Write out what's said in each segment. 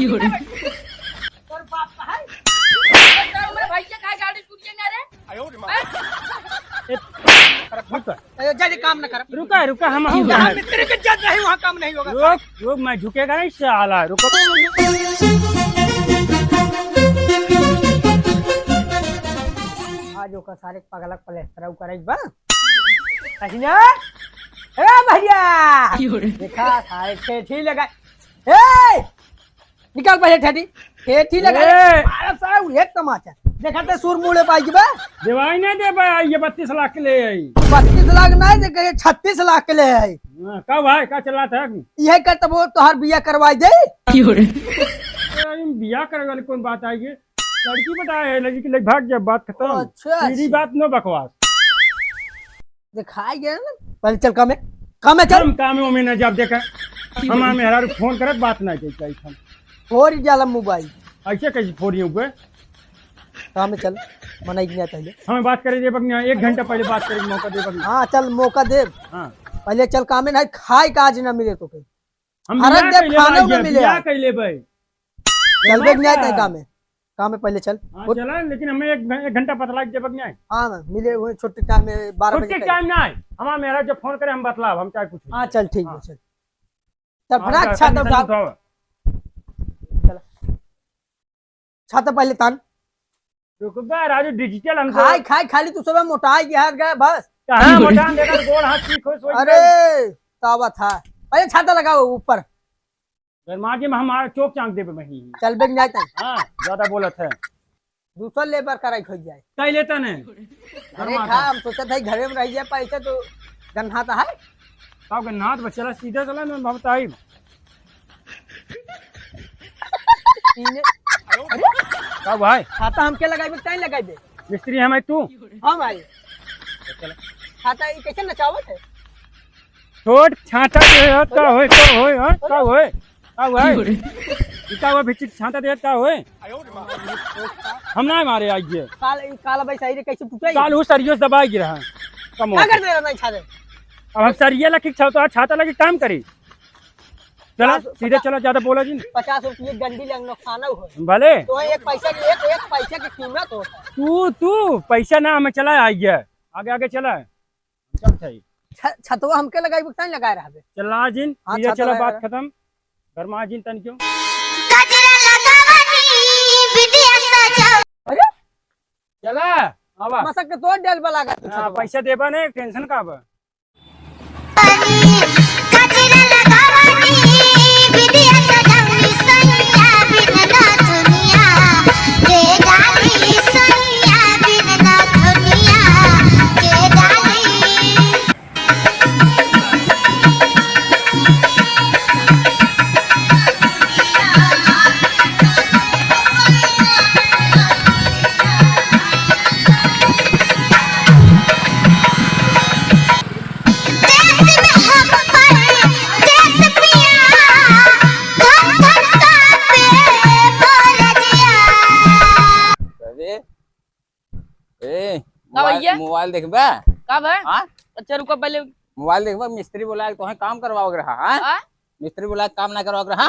और बाप का है मेरे भाई से काय गाड़ी टूट गई मेरे जल्दी काम न कर। रुका रुका हम जहाँ मिस्त्री की इज्जत नहीं वहाँ काम नहीं होगा। रुक रुक, मैं झुकेगा नहीं साला, रुको। आज ओका सारे पगलक प्लेस्टर करे बा कहिना ए भैया देखा सारे ठेठी लगा ए निकाल पहले ठेठी ठेठी लगा मारा सारा एक तमाचा देखा ते सुर मुड़े पाई बा दिवाई नहीं दे भाई, ये 32 लाख के ले आई। 32 लाख नहीं दे कहे 36 लाख के ले आई। कब भाई का चला था यही कर तब तोहर बिया करवाई दे। बिया करे वाली कौन बात आई है, लड़की बताए लड़की की भाग जब बात खत्म। अच्छा मेरी बात नो बकवास दिखाई गया ना। पहले चल काम चल काम में न जब देखा हमारे मेहरा फोन करत बात ना चाहिए हम फोड़ जाला मोबाइल ऐसे कैसे फोड़िए ऊपर काम चल मना नहीं पहले हमें बात करे दे बगनिया, 1 घंटा पहले बात करे मौका दे बगनिया। हाँ चल मौका दे। हाँ पहले चल काम नहीं खाए का आज ना मिले तो के हम हरक दे खाना ना मिले क्या कर ले भाई चल बेग नहीं आता काम में पहले चल। हाँ चला, लेकिन हमें 1 घंटा पता दे बगनिया। हाँ मिले हुए छोटे टाइम में 12 बजे टाइम ना है हमारा मेहरा जब फोन करे हम बतलाब हम चाहे कुछ। हाँ चल ठीक है चल चल फटाक छाता उठा चल छाता पहले तान राजू डिजिटल हम खाए खाली तू सुबह मोटाई के हाथ गए बस कहां मोटा देकर गोड़ हाथ ठीक हो सोई। अरे तावा था पहले छाता लगाओ ऊपर गरमा के हमारा चौक चांक दे पे वही चल बेग जाता है। हां ज्यादा बोलत है दूसरा लेबर कराई खोज जाए कई लेता ने। अरे खा हम सोचा था घरे में रह जाए पैसा तो गन्हाता है साहब गन्हात बचला सीधा चला मैं बताई का भाई छाता हमके लगाई टाइम लगाई दे मिस्त्री हम तू। हाँ भाई छाता ये कैसे नचावत है छोट छाता दे का होय का होय हां का होय का होय इका वो भिची छाता दे का होय हम ना मारे आज ये काला भाई सही रे कैसे टूटे काल वो सरियों दबाई गिरा कम क्या कर दे रहा नहीं छाते अब हम सरिया लगी छाता छाता लगी काम करी चला सीधे चला, ज्यादा बोला जी 50 रुपये गंडी लग नुकसान हो भले तो एक पैसा की कीमत होता है। तू पैसा ना हमें चला आई गया आगे आगे चला चल सही छतवा हमके लगाई बुकतान लगाए रहा चला जिन सीधे चला बात खत्म गरमा जिन तन क्यों अरे चला आवा मसक के तोड़ डेल बला हां पैसा देबा ने टेंशन का बा मोबाइल देखबा कब है हां अच्छा रुको पहले मोबाइल देखबा मिस्त्री बोला तो है काम करवाओ रहा हां मिस्त्री बोला काम ना करवाओ रहा।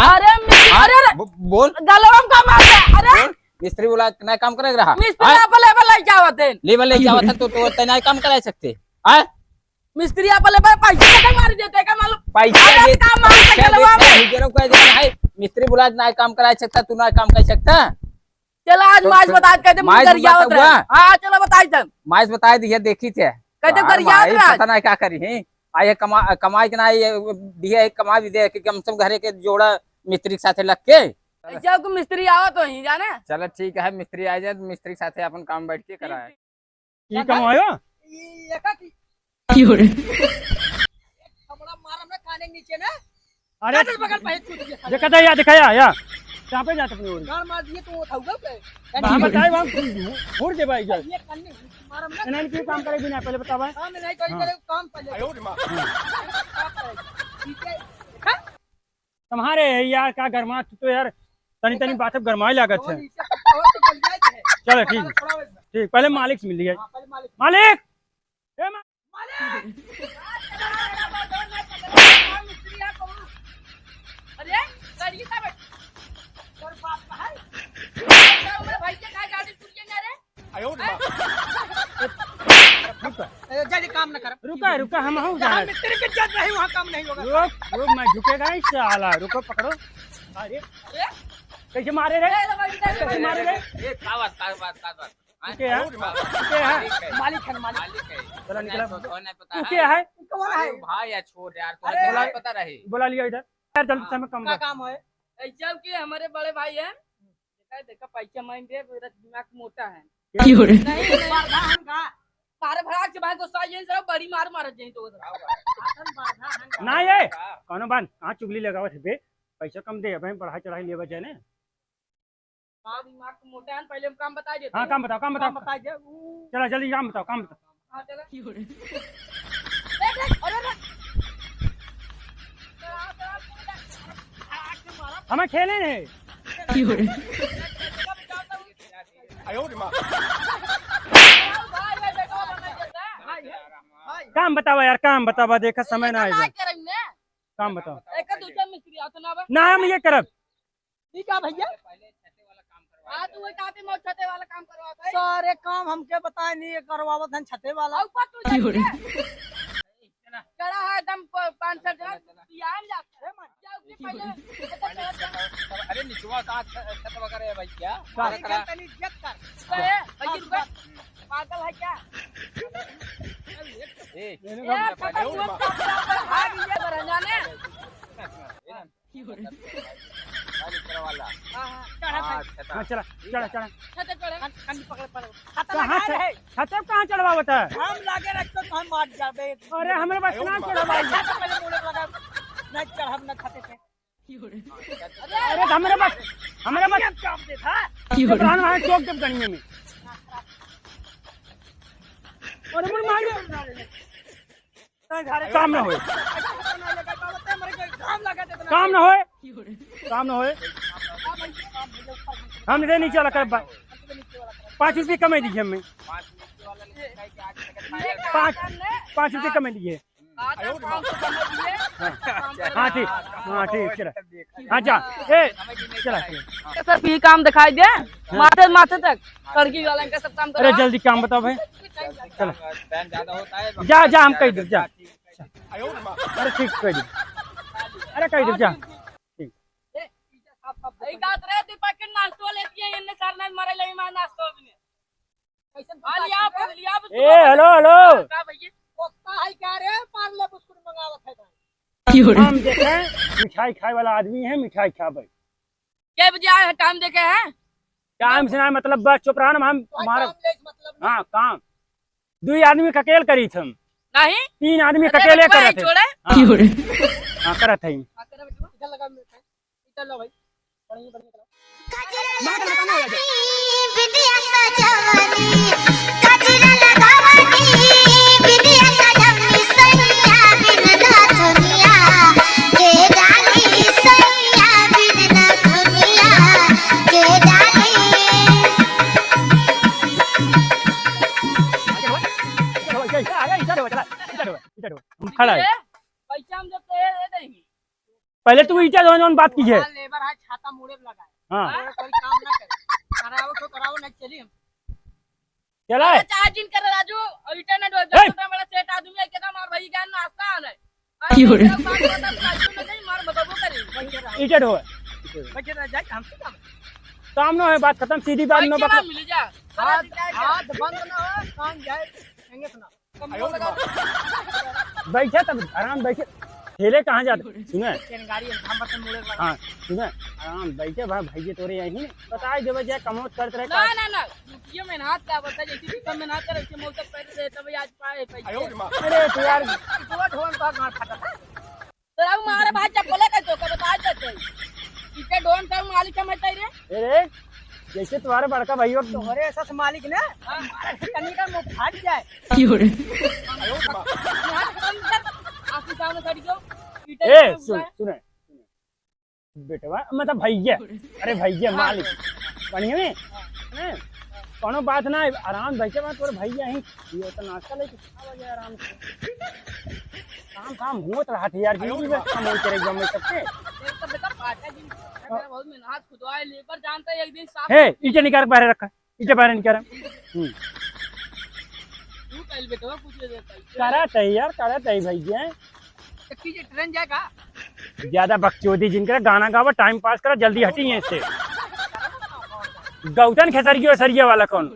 अरे अरे बोल गलवम का मार दे अरे मिस्त्री बोला ना काम करे रहा मिस्त्री आप लेवल ले जावत है लेवल ले जावत है तो तय काम करा सकते हां मिस्त्री आप लेवल पैसे तक मार देते का मालूम पैसा दे काम मार के गलवा में हिजरो को है मिस्त्री बोला ना काम करा सकता तू ना काम कर सकता। चला आज माइस बता के दे मुझे याद रहा। हां चलो बताई दे माइस बताई दिया देखी थे कहते कर याद रहा पता नहीं क्या करी है आए कमाई के ना दिया कमा भी दे कि कम से कम घरे के जोड़ा मिस्त्री के साथे लग के अच्छा को मिस्त्री आवा तो ही जाने चलो ठीक है मिस्त्री आ जाए मिस्त्री के साथे अपन काम बैठ के कराए की कमायो ये का की हो रे हमरा मारम ना खाने के नीचे ना अरे बगल पे टूट गया देखा था या दिखाया या कहां पे जाते अपनी ओर गाल मार दिए तो वो थाउगा पे हम बताए हम छोड़ दे भाई जा ये कन्ने मारम ना इन्हें क्यों काम करे बिना पहले बतावा हां मैं नहीं करे काम पहले आयो रे मां ठीक है तुम्हारे यार का गरमा तो यार तनी तनी बात गरमाई लागत है। चलो ठीक पहले मालिक से मिल लिया मालिक ए अरे गाड़ी का जल्दी काम न कर। रुका रुका हम हूँ जहाँ मिस्त्री की इज्जत नहीं वहाँ काम नहीं होगा। रुक रुक मैं झुकेगा ही साला रुको पकड़ो अरे कैसे मारे रे कैसे मारे रे क्या है मालिक है मालिक। चलो निकला नहीं पता तू क्या है कौन है? भाई यार छोड़ यार अरे थोड़ा पता रहे। बुला लिया इधर यार जल्दी से हमें कम क्या काम है? ऐसा कि हमारे बड़े भाई हैं देखा पैसा मांगे मेरा दिमाग मोटा है क्यों रे नहीं नहीं बारदान का सारे भड़ाक से भाई गुस्सा यही सब बड़ी मार जाए तो आसन बारदान का। ना ये कौनो बात कहाँ चुगली लगावत है बे पैसा कम दे अब पढ़ाई चढ़ाई ले बचे ने दिमाग तो मोटा है पहले हम काम बता देते हाँ काम बताओ काम बताओ बता दे। चलो जल्दी काम बताओ काम बताओ हाँ चलो हमें खेले ने काम बताओ यार काम बताओ देखा समय ना आएगा काम बताओ एक दूसरा मिस्त्री आता ना ना हम ये करब ठीक है भैया। हाँ तो वही काफी मौत छते वाला काम करवाता है सारे काम हमके बताए नहीं ये करवावत हैं छते वाला। ऊपर तू चढ़ा है एकदम 5-6 जन यार जाता है जाओ कि पहले अरे निचवा कहाँ छत वगैरह है भाई क्या मालिक है तनी इज्जत कर। भाई रुका पागल है क्या ए, ये पता हुआ भाग ये बरजाने वाला चढ़ा हाँ चला चला चला छते चढ़े कंडी पकड़ पड़े। खाता कहाँ लगा रहे छतब कहाँ चढ़वा बता हम लागे रखते तो हम मार जाबे। अरे हमारे पास ना चढ़वा छत पहले मुड़े लगा न चढ़ब न खाते थे। अरे हमारे पास काम दे था। प्राण वहाँ चौक जब गणिये में अरे मुझे मार काम ना होए काम ना होए काम ना होए हम इधर नीचे वाला कर 5 रुपये कमे दीजिए हमें 5 रुपये कमे दीजिए हाँ ठीक चला हाँ जा ए चला सब ये काम दिखाई दे माथे माथे तक लड़की वाला इनका सब काम अरे जल्दी काम बताओ भाई चलो ज्यादा होता है जा जा हम कह दे जा अरे ठीक कह दे अरे कह दे जा एक बात रे ती पैकेट नाश्तो लेती है इनने सरना मारे ले मैं नाश्तो भी नहीं लिया ए हेलो हेलो का भैया ओक्का है क्या रे पार्ले बिस्कुट मंगावत है तो। हम देखे मिठाई खाए वाला आदमी है मिठाई खाबे क्या बजे आए टाइम देखे हैं टाइम से ना मतलब बस चुप रहा हम हमारा मतलब हाँ काम 2 आदमी ककेल करी थे हम नहीं 3 आदमी ककेले करे थे छोड़े हाँ करत है इधर लगा इधर लो भाई बढ़िया बढ़िया चलो। विद्या सजवनी कजरा लगावनी विद्या सजवनी सैया बिना दुनिया के डाली सैया बिना दुनिया के डाली हम खड़ा है पैसा हम जब दे देंगे पहले तू ईटा जोन बात की है लेबर है छाता मुड़े लगा है। हाँ कोई काम ना करे कराओ तो कराओ नहीं चली हम। चला है चार्ज इन कर राजू इंटरनेट हो हे! जाता बड़ा सेट आदमी है के मार भाई ज्ञान नाश्ता आले मार बताबो करी ईटा हो बचे रह जाए हम से काम। काम ना है बात खत्म सीधी बात ना बता मिल जा हाथ बंद ना हो काम जाए हैंगे सुना। बैठे तब आराम बैठे ठेले कहाँ जाते सुने गाड़ी हम बस मुड़े लगा। हाँ सुने आराम बैठे भाई तोरे यही बताए देवे जाए कमौत करते रहे ना ये मेहनत क्या बता जैसे कि कम मेहनत करे उससे मौसम पैसे तब आज पाए पैसे अरे तू यार इतना ढोल का गांठ फटा था। तो अब हमारे भाई चप्पल का तो बता देते इतने डोन का मालिक समझता रे अरे जैसे तुम्हारे बड़का भाई और तोहरे ऐसा से मालिक ने हमारे कनी का मुंह फाट जाए। आपके सामने खड़ी क्यों ए सुने बेटवा मतलब भैया अरे भैया मालिक बढ़िया में कोनो बात ना आराम बैठे बात और भैया ही ये तो नाश्ता लेके खावा जाए आराम से काम होत रहा था यार जिंदगी में काम होते रहे गम में सबके एक तो बेटा पाटा जी बहुत मेहनत खुदवाए लेबर जानता है एक दिन साफ हे ईटे निकाल के बाहर रखा ईटे बाहर निकाल तू कल बेटवा पूछ ले देता करत है यार, करत है भैया। एक कीजिए, ट्रेन जाएगा। ज्यादा बकचोदी जिनका गाना गावा, टाइम पास करा, जल्दी हटी है इससे। गौतम खेसरिया सरिया वाला कौन?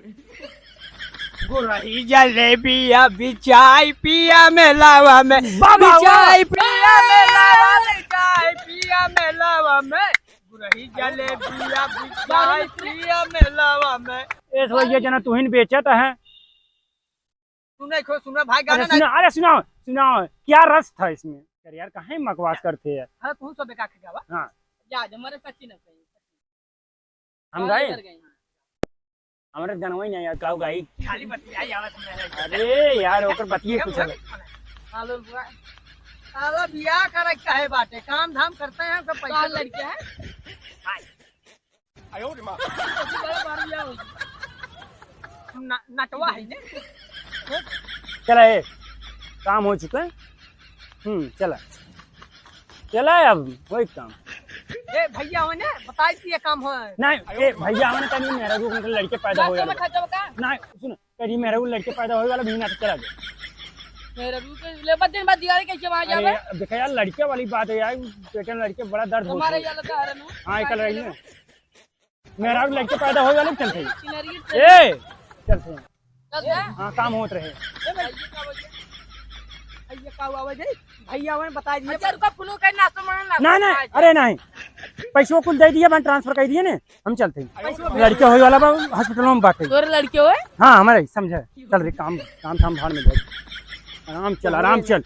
गुरही जलेबिया बिचाई पिया मेलावा में, बिचाई पिया मेलावा में, बिचाई पिया मेलावा में, गुरही जलेबिया बिचाई पिया मेलावा में। इस भैया जना तू ही बेचत है। सुना भाई गाना अरे सुना, अरे सुनाओ सुनाओ, क्या रस था इसमें? अरे यार कहाँ बकवास करते हैं। हाँ तू सब बेकार के गावा। हाँ जा हमारे सच्ची न कहीं हम गाए, हमारे जनवा ही नहीं यार, गाओ गाई। खाली बतियाई आवत में। अरे यार ओकर बतिये कुछ अलग। हेलो बुआ, अरे बियाह करे काहे बाटे, काम धाम करते हैं सब पैसा लड़के हैं बड़ा बार लिया हो नटवा है ने। चला ये काम हो चुका है। चला चला है, अब वही काम। ए भैया हो ने बताई दिए काम हो। नहीं ए भैया हमने कहीं मेरा रूप में लड़के पैदा हो नाश्ते में गया। खा का नहीं सुन, कहीं मेरा वो लड़के पैदा होने वाला महीना चला गया। मेरे रूप के लेबर दिन बाद दिवाली कैसे वहां अरे जावे यार, देखा यार लड़के वाली बात है यार, पेट में लड़के बड़ा दर्द होता हमारे है। यहाँ लगा रहा ना हाँ कल रही है, मेरा भी लड़के पैदा होने वाले चलते हैं। सिनरी ए चलते हैं, चल है हाँ काम होते रहे। भैया का हुआ जे भैया हो ने बताई दिए। अच्छा रुका फुलो का नाश्ता मारना नहीं नहीं, अरे नहीं, पैसों कुल दे दिया, मैं ट्रांसफर कर दिए ने, हम चलते हैं। लड़के होने वाला हॉस्पिटल में बाटे। तोरे लड़के हो हाँ हमारे समझे, चल रही काम काम थाम भाड़ में जाए। आराम चल, आराम चल।